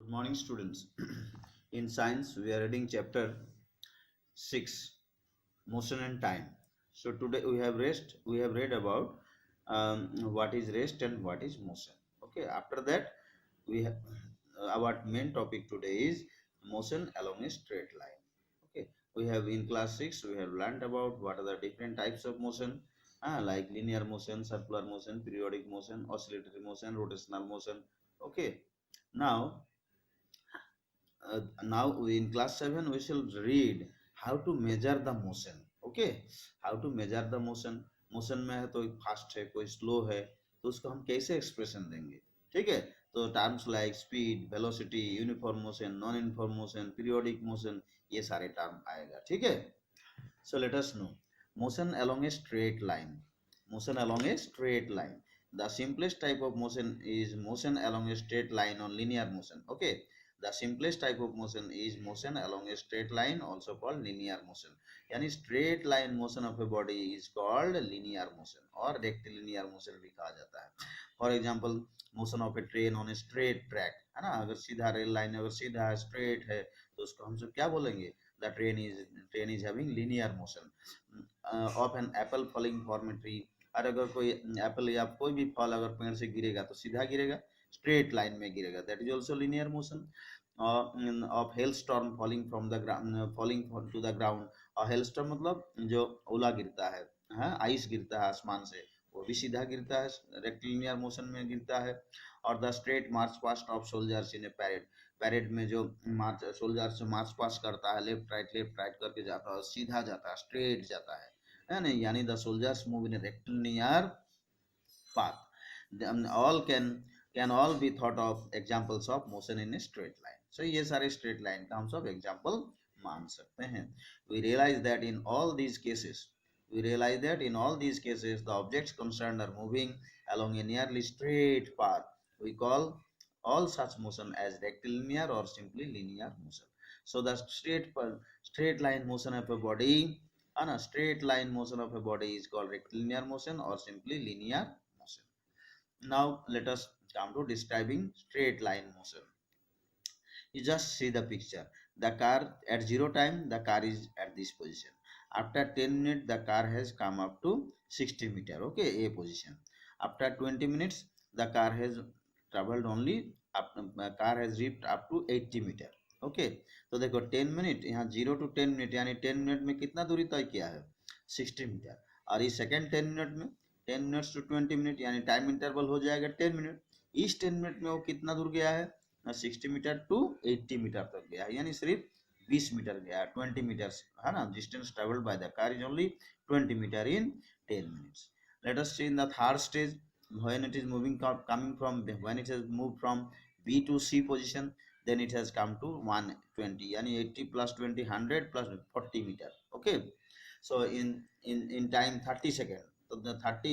Good morning, students. In science, we are reading chapter 6, motion and time. So today we have read about what is rest and what is motion. Okay. After that, we have our main topic today is motion along a straight line. Okay. We have in class 6 we have learned about what are the different types of motion, like linear motion, circular motion, periodic motion, oscillatory motion, rotational motion. Okay. Now now in class 7 we shall read how to measure the motion. Okay, how to measure the motion. Motion में है तो fast है कोई slow है, तो उसको हम कैसे एक्सप्रेशन देंगे. ठीक है, तो terms like speed, velocity, uniform motion, non uniform motion, periodic motion, ये सारे टर्म आएगा. ठीक है, so let us know motion along a straight line. Motion along a straight line, the simplest type of motion is motion along a straight line or linear motion. Okay, the simplest type of motion is motion along a straight line, also called linear motion. यानी straight line motion of a body is called linear motion और rectilinear motion भी कहा जाता है. For example, motion of a train on a straight track, है ना. अगर सीधा रेल लाइन अगर सीधा straight है तो उसको हम सब क्या बोलेंगे? The train is having linear motion. Of an apple falling from a tree, और अगर कोई एप्पल या कोई भी फल अगर पेड़ से गिरेगा तो सीधा गिरेगा, स्ट्रेट लाइन में गिरेगा, that is also linear motion. Of hail storm falling from the ground, falling to the ground. और हेल स्टॉर्म मतलब जो ओला गिरता है, आइस गिरता है आसमान से, वो भी सीधा गिरता है, रेक्टिलिनियर मोशन में गिरता है. और the straight march past of soldiers in A parade, parade में जो मार्च सोल्जर से मार्च पास करता है, लेफ्ट राइट करके जाता है, सीधा जाता है, स्ट्रेट जाता है नहीं. यानी the soldiers move in rectilinear path. All can all be thought of examples of motion in a straight line. So ये सारे straight line का हम सब example मान सकते हैं. We realize that in all these cases the objects concerned are moving along a nearly straight path. We call all such motion as rectilinear or simply linear motion. So the straight line motion of a body, and a straight line motion of a body is called rectilinear motion or simply linear motion. Now let us come to describing straight line motion. You just see the picture. The car at 0 time, the car is at this position. After 10 minutes, the car has come up to 60 meter. Okay, A position. After 20 minutes, the car has traveled only up, car has reached up to 80 meter. Okay, तो देखो 10 minute, यहाँ 0 to 10 minute यानी 10 minute में कितना दूरी तय किया है? 60 मीटर. और इस सेकेंड 10 मिनट में 10 मिनट्स टू 20 मिनट यानी टाइम इंटरवल हो जाएगा 10 मिनट. इस 10 मिनट में वो कितना दूर गया है? 60 मीटर टू 80 मीटर तक गया है, यानी सिर्फ 20 मीटर गया है, 20 मीटर है ना. Distance travelled by the car is only 20 metre in 10 minutes. Let us see in the third stage when it is moving coming from when it has moved from B to C position, then it has come to 120 यानी 80 plus 20 100 plus 40 meter. Okay, so in time 30 second, तो 30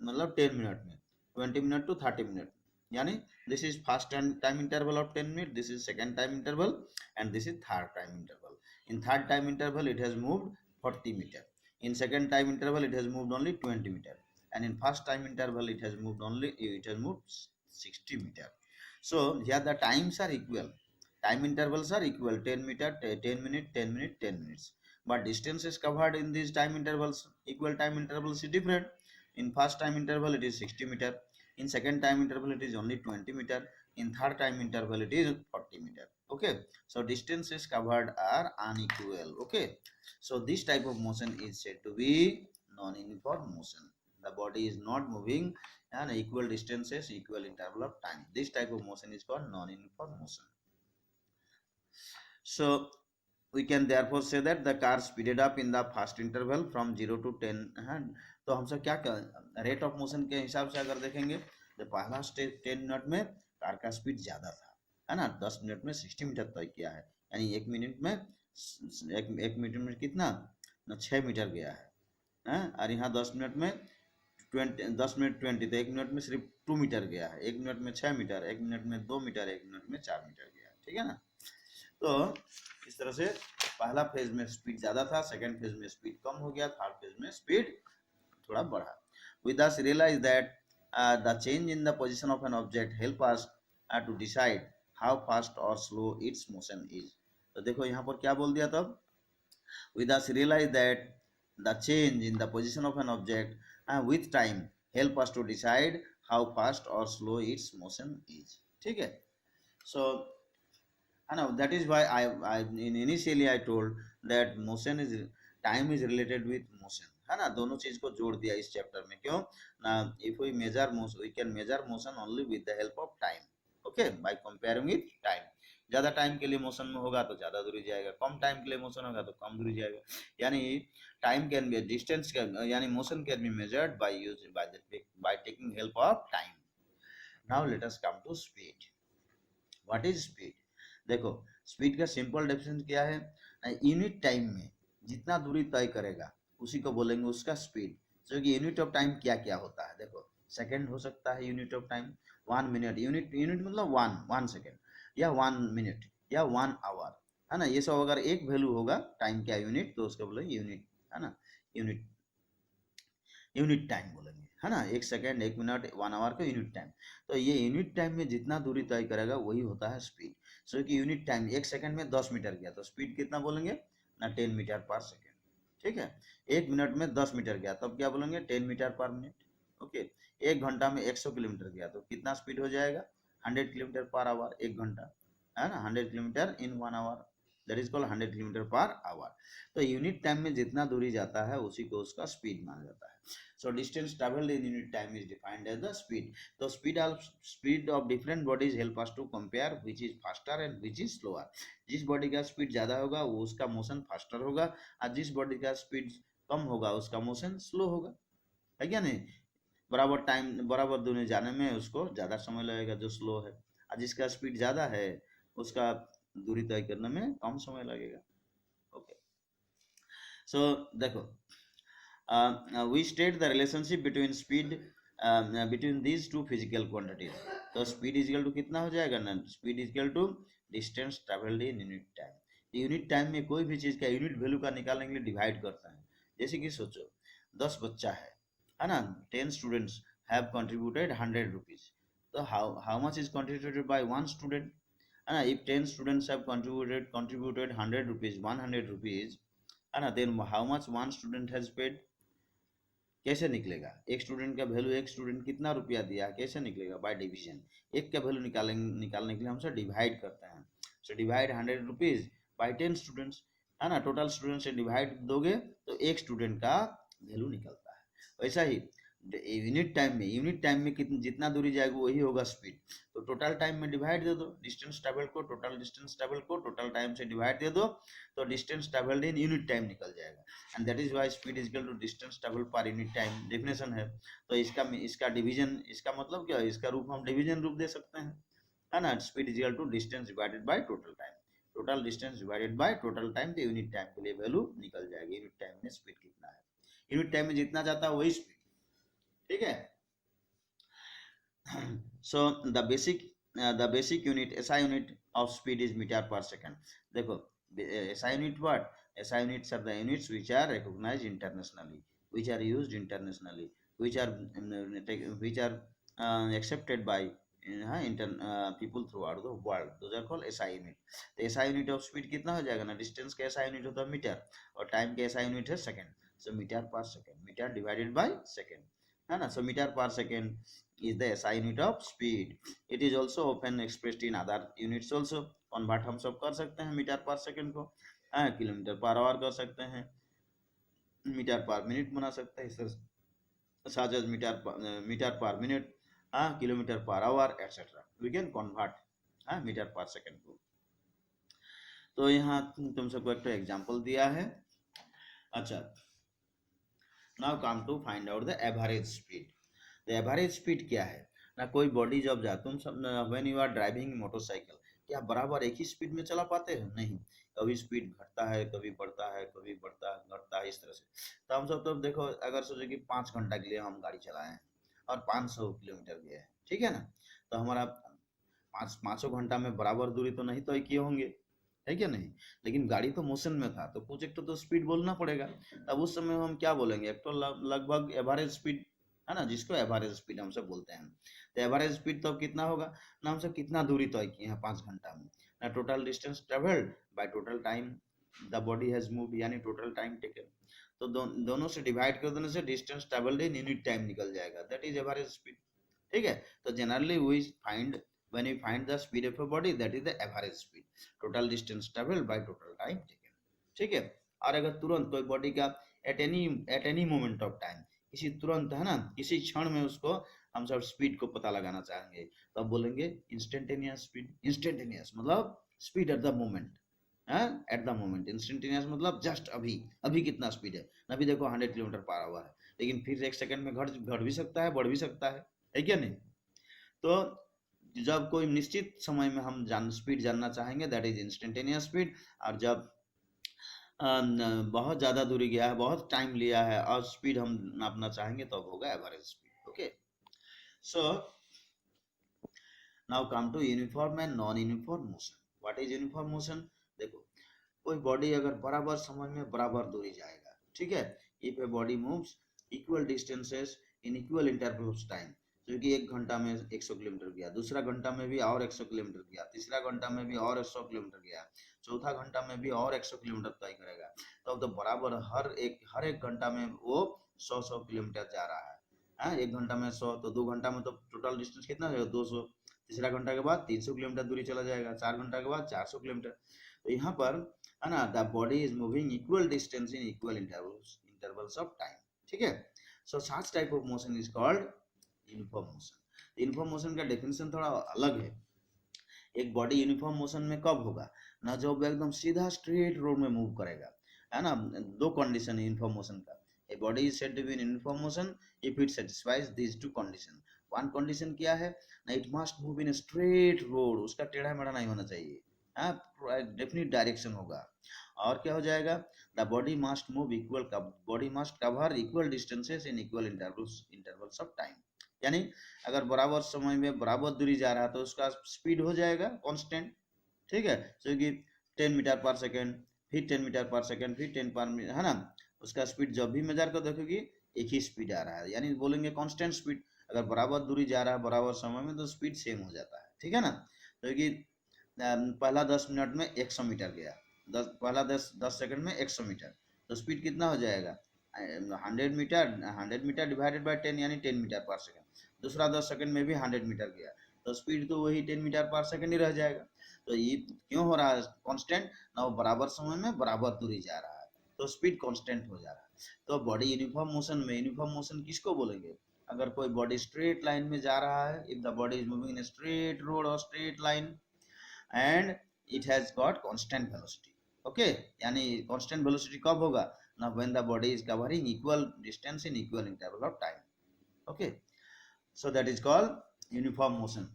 मतलब 10 minute में 20 minute to 30 minute, यानी this is first time interval of 10 minutes, this is second time interval, and this is third time interval. In third time interval it has moved 40 meter, in second time interval it has moved only 20 meter, and in first time interval it has moved 60 meter. So here the times are equal, time intervals are equal, 10 meter 10 minute 10 minute 10 minutes, but distances covered in these time intervals, equal time intervals, is different. In first time interval it is 60 meter, in second time interval it is only 20 meter, in third time interval it is 40 meter. Okay, so distances covered are unequal. Okay, so this type of motion is said to be non-uniform motion. The body is not moving and equal distances, equal interval of time. This type of motion is called non-uniform motion. So we can therefore say that the car speeded up in the first interval from 0 to 10. तो हम सब क्या rate of motion के हिसाब से अगर देखेंगे तो पहला स्टेज 10 मिनट में कार का स्पीड ज़्यादा था, है ना. 10 मिनट में 60 मीटर तय किया है, यानी एक मिनट में कितना 6 मीटर गया है. और यहाँ 10 मिनट में 10 मिनट 20, तो एक मिनट में सिर्फ 2 मीटर गया है, एक मिनट में 6 मीटर, एक मिनट में 2 मीटर, एक मिनट में 4 मीटर गया है. ठीक है ना. तो इस तरह से पहला फेज में स्पीड ज़्यादा था, सेकेंड फेज में स्पीड कम हो गया, थर्ड फेज में स्पीड थोड़ा बढ़ा. We thus realize that the change in the position of an object help us to decide how fast or slow its motion is. तो देखो यहाँ पर क्या बोल दिया तब, we thus realize that the change in the position of an object with time help us to decide how fast or slow its motion is. ठीक है. So I know that is why initially I told that motion is time is related with motion, है ना. दोनों चीज को जोड़ दिया इस चैप्टर में. क्यों ना, if we measure motion, we can measure motion only with the help of time. Okay, by comparing with time. ज्यादा टाइम के लिए मोशन में होगा तो ज्यादा दूरी जाएगा, कम टाइम के लिए मोशन होगा तो कम दूरी जाएगा. यानी time can be distance can, यानी motion can be measured by use by taking help of time. Now let us come to speed. What is speed? देखो, स्पीड का सिंपल डेफिनेशन क्या है, यूनिट टाइम में जितना दूरी तय करेगा उसी को बोलेंगे उसका स्पीड. जो कि यूनिट ऑफ टाइम क्या क्या होता है, देखो सेकंड हो सकता है unit of time, 1 minute, unit मतलब वन सेकंड, या 1 मिनट, या 1 आवर, है ना. ये सब अगर एक वैल्यू होगा टाइम का यूनिट तो उसको बोलेंगे यूनिट, है ना. यूनिट यूनिट टाइम बोलेंगे, है ना. 1 सेकंड, 1 मिनट, 1 आवर को यूनिट टाइम. तो ये यूनिट टाइम में जितना दूरी तय करेगा वही होता है स्पीड. सो कि यूनिट टाइम 1 सेकंड में 10 मीटर गया तो स्पीड कितना बोलेंगे ना, 10 मीटर पर सेकंड. ठीक है. 1 मिनट में 10 मीटर गया तब क्या बोलेंगे, 10 मीटर पर मिनट. ओके. 1 घंटा में 100 किलोमीटर गया तो कितना स्पीड हो जाएगा, 100 किलोमीटर पर आवर. 1 घंटा, है ना, 100 kilometre in 1 hour, that is called 100 kilometre per hour. तो यूनिट टाइम में जितना दूरी जाता है उसी को उसका स्पीड माना जाता है. So distance traveled in unit time is defined as the speed. So speed of different bodies help us to compare which is faster and which is slower. जिस बॉडी का स्पीड ज्यादा होगा वो उसका मोशन फास्टर होगा, और जिस body का स्पीड कम होगा उसका मोशन स्लो होगा. है क्या नहीं. बराबर टाइम बराबर दूरी जाने में उसको ज्यादा समय लगेगा जो स्लो है, और जिसका स्पीड ज्यादा है उसका दूरी तय करने में कम समय लगेगा. ओके. सो देखो, we state the relationship between speed between these two physical quantities. तो speed is equal to कितना हो जाएगा ना, speed is equal to distance traveled in unit time. Unit time में कोई भी चीज का यूनिट वैल्यू का निकालने के लिए डिवाइड करता है. जैसे कि सोचो 10 बच्चा है ना. 10 स्टूडेंट्स हैव कंट्रीब्यूटेड 100 रुपीज. तो how much is contributed by one student, है ना. If 10 students have contributed 100 rupees, 100 rupees, है ना, then how much one student has paid. कैसे निकलेगा, एक स्टूडेंट का वैल्यू, एक स्टूडेंट कितना रुपया दिया, कैसे निकलेगा, बाय डिवीजन. एक का वैल्यू निकालने के लिए हम डिवाइड करते हैं. So divide 100 rupees by 10 students, है ना. टोटल स्टूडेंट से डिवाइड दोगे तो एक स्टूडेंट का वैल्यू निकलता है. वैसा ही यूनिट टाइम में कितनी जितना दूरी जाएगा वही होगा स्पीड. तो टोटल टाइम में डिवाइड दे दो, डिस्टेंस ट्रेवल को टोटल डिस्टेंस ट्रेवल को टोटल टाइम से डिवाइड दे दो तो distance travelled in unit time निकल जाएगा. And that is why speed is equal to distance travel per unit time. Definition है. तो इसका डिवीजन, इसका मतलब क्या है, इसका रूप हम डिवीजन रूप दे सकते हैं, है ना. Speed is equal to distance divided by total time. Total distance divided by total time. तो यूनिट टाइम के लिए वैल्यू निकल जाएगी, यूनिट टाइम में स्पीड कितना है. यूनिट टाइम में जितना जाता है वही स्पीड. ठीक है. So the basic unit, SI unit of speed is meter per second. देखो SI unit what? SI units are the units which are recognized internationally, which are used internationally, which are accepted by people throughout the world. Those are called SI unit. तो SI unit of speed कितना हो जाएगा ना, distance का SI unit होता है metre और time का SI unit है second. So meter per second, meter divided by second, है ना. So meter per second is the SI unit of speed. It is also often expressed in other units also. Convert हम सब कर सकते हैं metre per second को, kilometre per our कर सकते हैं, मीटर पर मिनट बना सकते हैं, such as meter per minute, kilometre per hour etcetera. We can convert metre per second को. तो यहाँ तुम सबको एक एग्जांपल दिया है. अच्छा, now come to find out the average speed. तो एवरेज स्पीड क्या है ना, कोई बॉडी जब जा तुम सब when you are driving motorcycle, क्या बराबर एक ही स्पीड में चला पाते हो, नहीं. कभी स्पीड घटता है, कभी बढ़ता है, कभी बढ़ता है घटता है, इस तरह से. तो हम सब तो देखो, अगर सोचो कि 5 घंटा के लिए हम गाड़ी चलाए हैं और 500 किलोमीटर गए हैं, ठीक है ना. तो हमारा 500 घंटा में बराबर दूरी तो नहीं तय किए होंगे, है क्या नहीं. लेकिन गाड़ी तो मोशन में था तो कुछ एक तो स्पीड बोलना पड़ेगा. तब उस समय हम क्या बोलेंगे, एक तो लगभग एवरेज स्पीड, है ना, जिसको एवरेज स्पीड हमसे बोलते हैं। तो एवरेज स्पीड तो कितना होगा ना, हमसे कितना दूरी तय किए हैं 5 घंटा में, ना total distance travelled by total time the body has moved, यानी टोटल टाइम टेकन। तो दोनों से डिवाइड कर देने से distance travelled in unit time निकल जाएगा, दैट इज एवरेज स्पीड। ठीक है, तो generally we find when you find the speed of a body, that is the average speed, total distance traveled by total time taken। ठीक है, और अगर तुरंत कोई बॉडी का at any moment of time, किसी तुरंत है ना किसी क्षण में उसको हम सब स्पीड को पता लगाना चाहेंगे तो अब बोलेंगे इंस्टेंटेनियस स्पीड। इंस्टेंटेनियस मतलब speed at the moment, at the moment. Instantaneous मतलब जस्ट अभी, अभी कितना स्पीड है, अभी देखो 100 किलोमीटर पर आवर है, लेकिन फिर एक सेकंड में घट भी सकता है, बढ़ भी सकता है क्या नहीं। तो जब कोई निश्चित समय में हम स्पीड जानना चाहेंगे दैट इज इंस्टेंटेनियस स्पीड, और जब बहुत ज़्यादा दूरी गया है, बहुत टाइम लिया है और स्पीड हम नापना चाहेंगे तो अब होगा average speed. Okay, so now come to uniform and non uniform motion. What is uniform motion? देखो, कोई बॉडी अगर बराबर समय में बराबर दूरी जाएगा, ठीक है, if a body moves equal distances in equal interval of time, क्योंकि एक घंटा में 100 किलोमीटर गया, दूसरा घंटा में भी और 100 किलोमीटर गया, तीसरा घंटा में भी और 100 किलोमीटर गया, चौथा घंटा में भी और 100 किलोमीटर तय करेगा, तो बराबर हर एक घंटा में वो 100 किलोमीटर जा रहा है। हाँ, एक घंटा में 100, तो 2 घंटा में तो टोटल डिस्टेंस कितना हो जाएगा 200, तीसरा घंटा के बाद 300 किलोमीटर दूरी चला जाएगा, 4 घंटा के बाद 400 किलोमीटर। तो यहाँ पर है ना, the body is moving equal distance in equal intervals of time. ठीक है, so such type of motion is called uniform motion. Uniform motion का डेफिनेशन थोड़ा अलग है। एक बॉडी यूनिफॉर्म मोशन में कब होगा ना, जब एकदम सीधा स्ट्रेट रोड में मूव करेगा, है ना। दो कंडीशन है यूनिफॉर्म मोशन का, a body is said to be in uniform motion if it satisfies this two condition. One condition क्या है ना, it must move in straight road, उसका टेढ़ा मेढ़ा नहीं होना चाहिए, डेफिनेट डायरेक्शन होगा। और क्या हो जाएगा, the body must move equal, body must cover equal distances in equal intervals of time, यानी अगर बराबर समय में बराबर दूरी जा रहा है तो उसका स्पीड हो जाएगा कांस्टेंट। ठीक है, जो कि 10 मीटर पर सेकेंड, फिर 10 मीटर पर सेकेंड, फिर 10 पर, है ना, उसका स्पीड जब भी मेजर कर देखोगे एक ही स्पीड आ रहा है, यानी बोलेंगे कांस्टेंट स्पीड। अगर बराबर दूरी जा रहा है बराबर समय में तो स्पीड सेम हो जाता है। ठीक है ना, तो कि पहला 10 मिनट में 100 मीटर गया, पहला 10 सेकंड में 100 मीटर, तो स्पीड कितना हो जाएगा 100 मीटर डिवाइडेड बाई 10, यानी 10 मीटर पर सेकेंड। दूसरा 10 सेकंड में भी 100 मीटर गया, तो स्पीड तो वही 10 मीटर पर सेकंड ही रह जाएगा। तो ये क्यों हो रहा है कांस्टेंट ना, वो बराबर समय में बराबर दूरी जा रहा है तो स्पीड कांस्टेंट हो जा रहा है। तो बॉडी यूनिफॉर्म मोशन में, यूनिफॉर्म मोशन किसको बोलेंगे, अगर कोई बॉडी स्ट्रेट लाइन में जा रहा है, if the body is moving in straight road और straight line and it has got constant velocity. Okay, यानी कांस्टेंट वेलोसिटी कब होगा ना, when the body is covering equal distance in equal interval of time. Okay, so that is called uniform motion।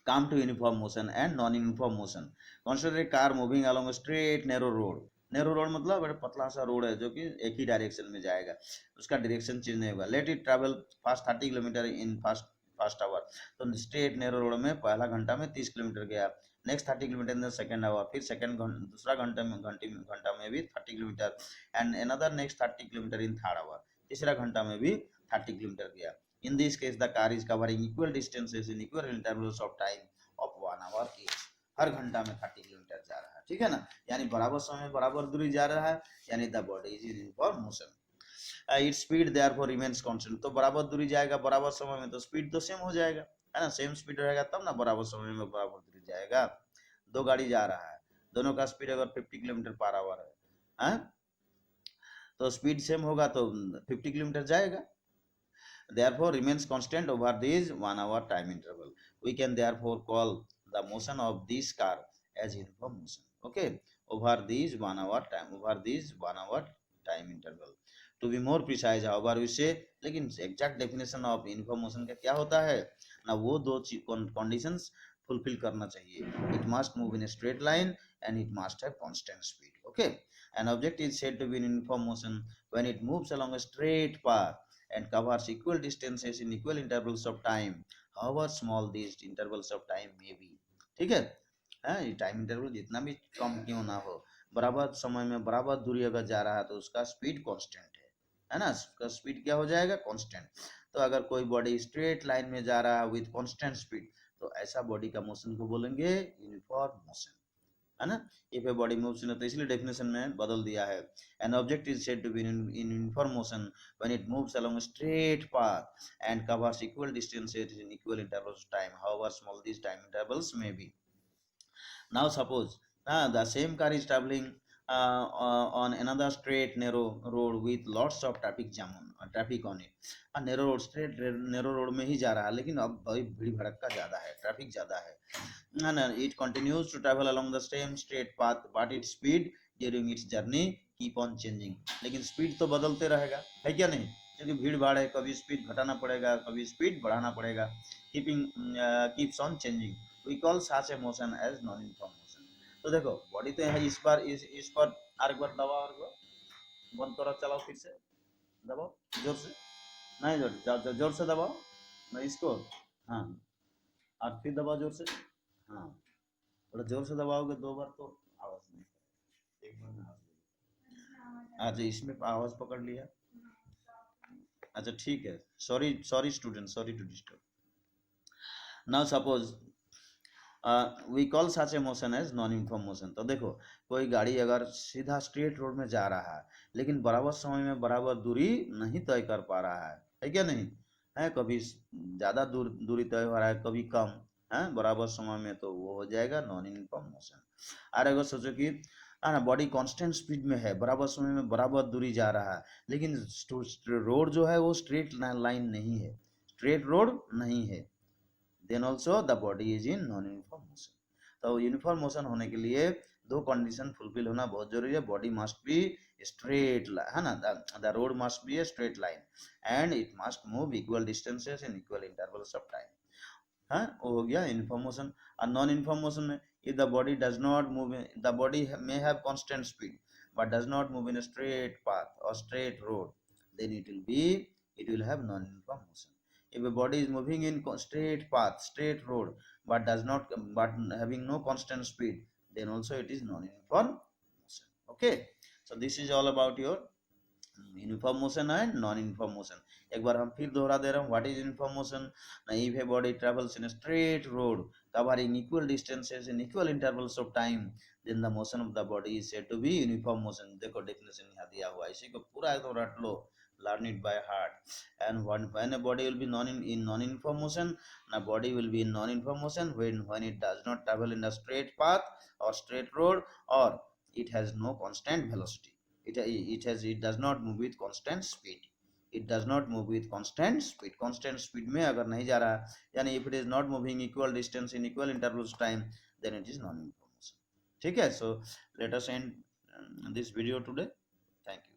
come to uniform motion and non uniform motion। consider a car moving along a straight narrow road। Narrow road मतलब बड़ा पतला सा road है जो कि एक ही direction में जाएगा, उसका डायरेक्शन चेंज नहीं होगा। Let it travel fast 30 kilometre in fast fast hour, तो स्ट्रेट नैरो रोड में पहला घंटा में 30 किलोमीटर गया, next 30 kilometre in the second hour, फिर सेकंड दूसरा घंटा में भी 30 kilometre, and another next 30 kilometre in third hour, तीसरा घंटा में भी 30 किलोमीटर गया। In this case, the car is covering equal distances in equal intervals of time of 1 hour each। हर घंटा में 30 किलोमीटर जा रहा है। ठीक है ना, यानी बराबर समय बराबर दूरी जा रहा है, यानी the body is in for motion. Its speed therefore remains constant. तो बराबर दूरी जाएगा बराबर समय में तो स्पीड तो सेम हो जाएगा, है ना, सेम स्पीड रहेगा तब ना बराबर समय में बराबर दूरी जाएगा। दो गाड़ी जा रहा है, दोनों का स्पीड अगर 50 किलोमीटर पर आवर है, तो स्पीड सेम होगा तो 50 किलोमीटर जाएगा, therefore remains constant over this 1 hour time interval। We can therefore call the motion of this car as uniform motion। Okay, over this 1 hour time interval। To be more precise, however we say, लेकिन exact definition of uniform motion का क्या होता है ना, वो दो conditions fulfill करना चाहिए, it must move in a straight line and it must have constant speed। Okay, an object is said to be in uniform motion when it moves along a straight path and covers equal distances in equal intervals of time, however small these intervals of time may be। ठीक है, ये time interval जितना भी कम क्यों ना हो, बराबर समय में बराबर दूरी अगर जा रहा है तो उसका स्पीड कांस्टेंट है। है ना, उसका स्पीड क्या हो जाएगा, कांस्टेंट। तो अगर कोई बॉडी स्ट्रेट लाइन में जा रहा है विथ कांस्टेंट स्पीड, तो ऐसा बॉडी का मोशन को बोलेंगे यूनिफॉर्म मोशन, है ना। If a body moves in, तो इसलिए डेफिनेशन में बदल दिया है। An object is said to be in uniform motion when it moves along straight path and covers equal distances in equal intervals of time, however small these time intervals may be. Now suppose the same car is traveling on another straight narrow road with lots of traffic on it. narrow road, straight narrow road में ही जा रहा है, लेकिन अब भाई भीड़ भड़क्का ज़्यादा है, ट्रैफिक ज़्यादा है, and it continues to travel along the same straight path, but its speed during its journey keep on changing. लेकिन स्पीड तो बदलते रहेगा, है क्या नहीं, क्योंकि भीड़ भाड़ है, कभी स्पीड घटाना पड़ेगा, कभी स्पीड बढ़ाना पड़ेगा, keeping keeps on changing, we call such a motion as non uniform motion. तो देखो बॉडी तो है, इस पर और एक बार दबाओ, और एक बार बंद करो, चलाओ, फिर से दबाओ जोर से, नहीं जोर से दबाओ, मैं इसको, हाँ, और फिर दबाओ जोर से, हाँ, थोड़ा जोर से दबाओगे दो बार तो आवाज नहीं, एक बार में आवाज, अच्छा इसमें आवाज पकड़ लिया, अच्छा ठीक है, sorry sorry student, sorry to disturb. Now suppose we call such a motion as non uniform motion. तो देखो कोई गाड़ी अगर सीधा स्ट्रेट रोड में जा रहा है, लेकिन बराबर समय में बराबर दूरी नहीं तय कर पा रहा है क्या नहीं, है, कभी ज़्यादा दूरी तय हो रहा है, कभी कम, है बराबर समय में, तो वो हो जाएगा नॉन यूनिफॉर्म मोशन। और अगर सोचो कि है ना, बॉडी कांस्टेंट स्पीड में है, बराबर समय में बराबर दूरी जा रहा है, लेकिन रोड जो है वो स्ट्रेट लाइन नहीं है, स्ट्रेट रोड नहीं है, then also the body is in non uniform motion. तो यूनिफॉर्म मोशन होने के लिए दो कंडीशन फुलफिल होना बहुत जरूरी है, बॉडी मस्ट बी स्ट्रेट, है ना, the road must be a straight line and it must move equal distances in equal intervals of time, हाँ वो हो गया यूनिफॉर्म मोशन। और नॉन यूनिफॉर्म मोशन में if the body does not move, the body may have constant speed but does not move in a straight path or straight road, then it will have non uniform motion. If a body is moving in straight path, straight road, but does not, but having no constant speed, then also it is non uniform motion. Okay, so this is all about your uniform motion and non uniform motion. एक बार हम फिर दोहरा दे रहा हूँ, what is uniform motion, if a body travels in straight road covering equal distances in equal intervals of time, then the motion of the body is said to be uniform motion. देखो definition यहाँ दिया हुआ है, इसी को पूरा एकदम रट लो, learn it by heart। and when a body will be in non-uniform motion, a body will be in non-uniform motion when it does not travel in a straight path or straight road, or it has no constant velocity, it does not move with constant speed, it does not move with constant speed, constant speed में अगर नहीं जा रहा, यानी if it is not moving equal distance in equal intervals time, then it is non uniform motion। ठीक है, so let us end this video today, thank you।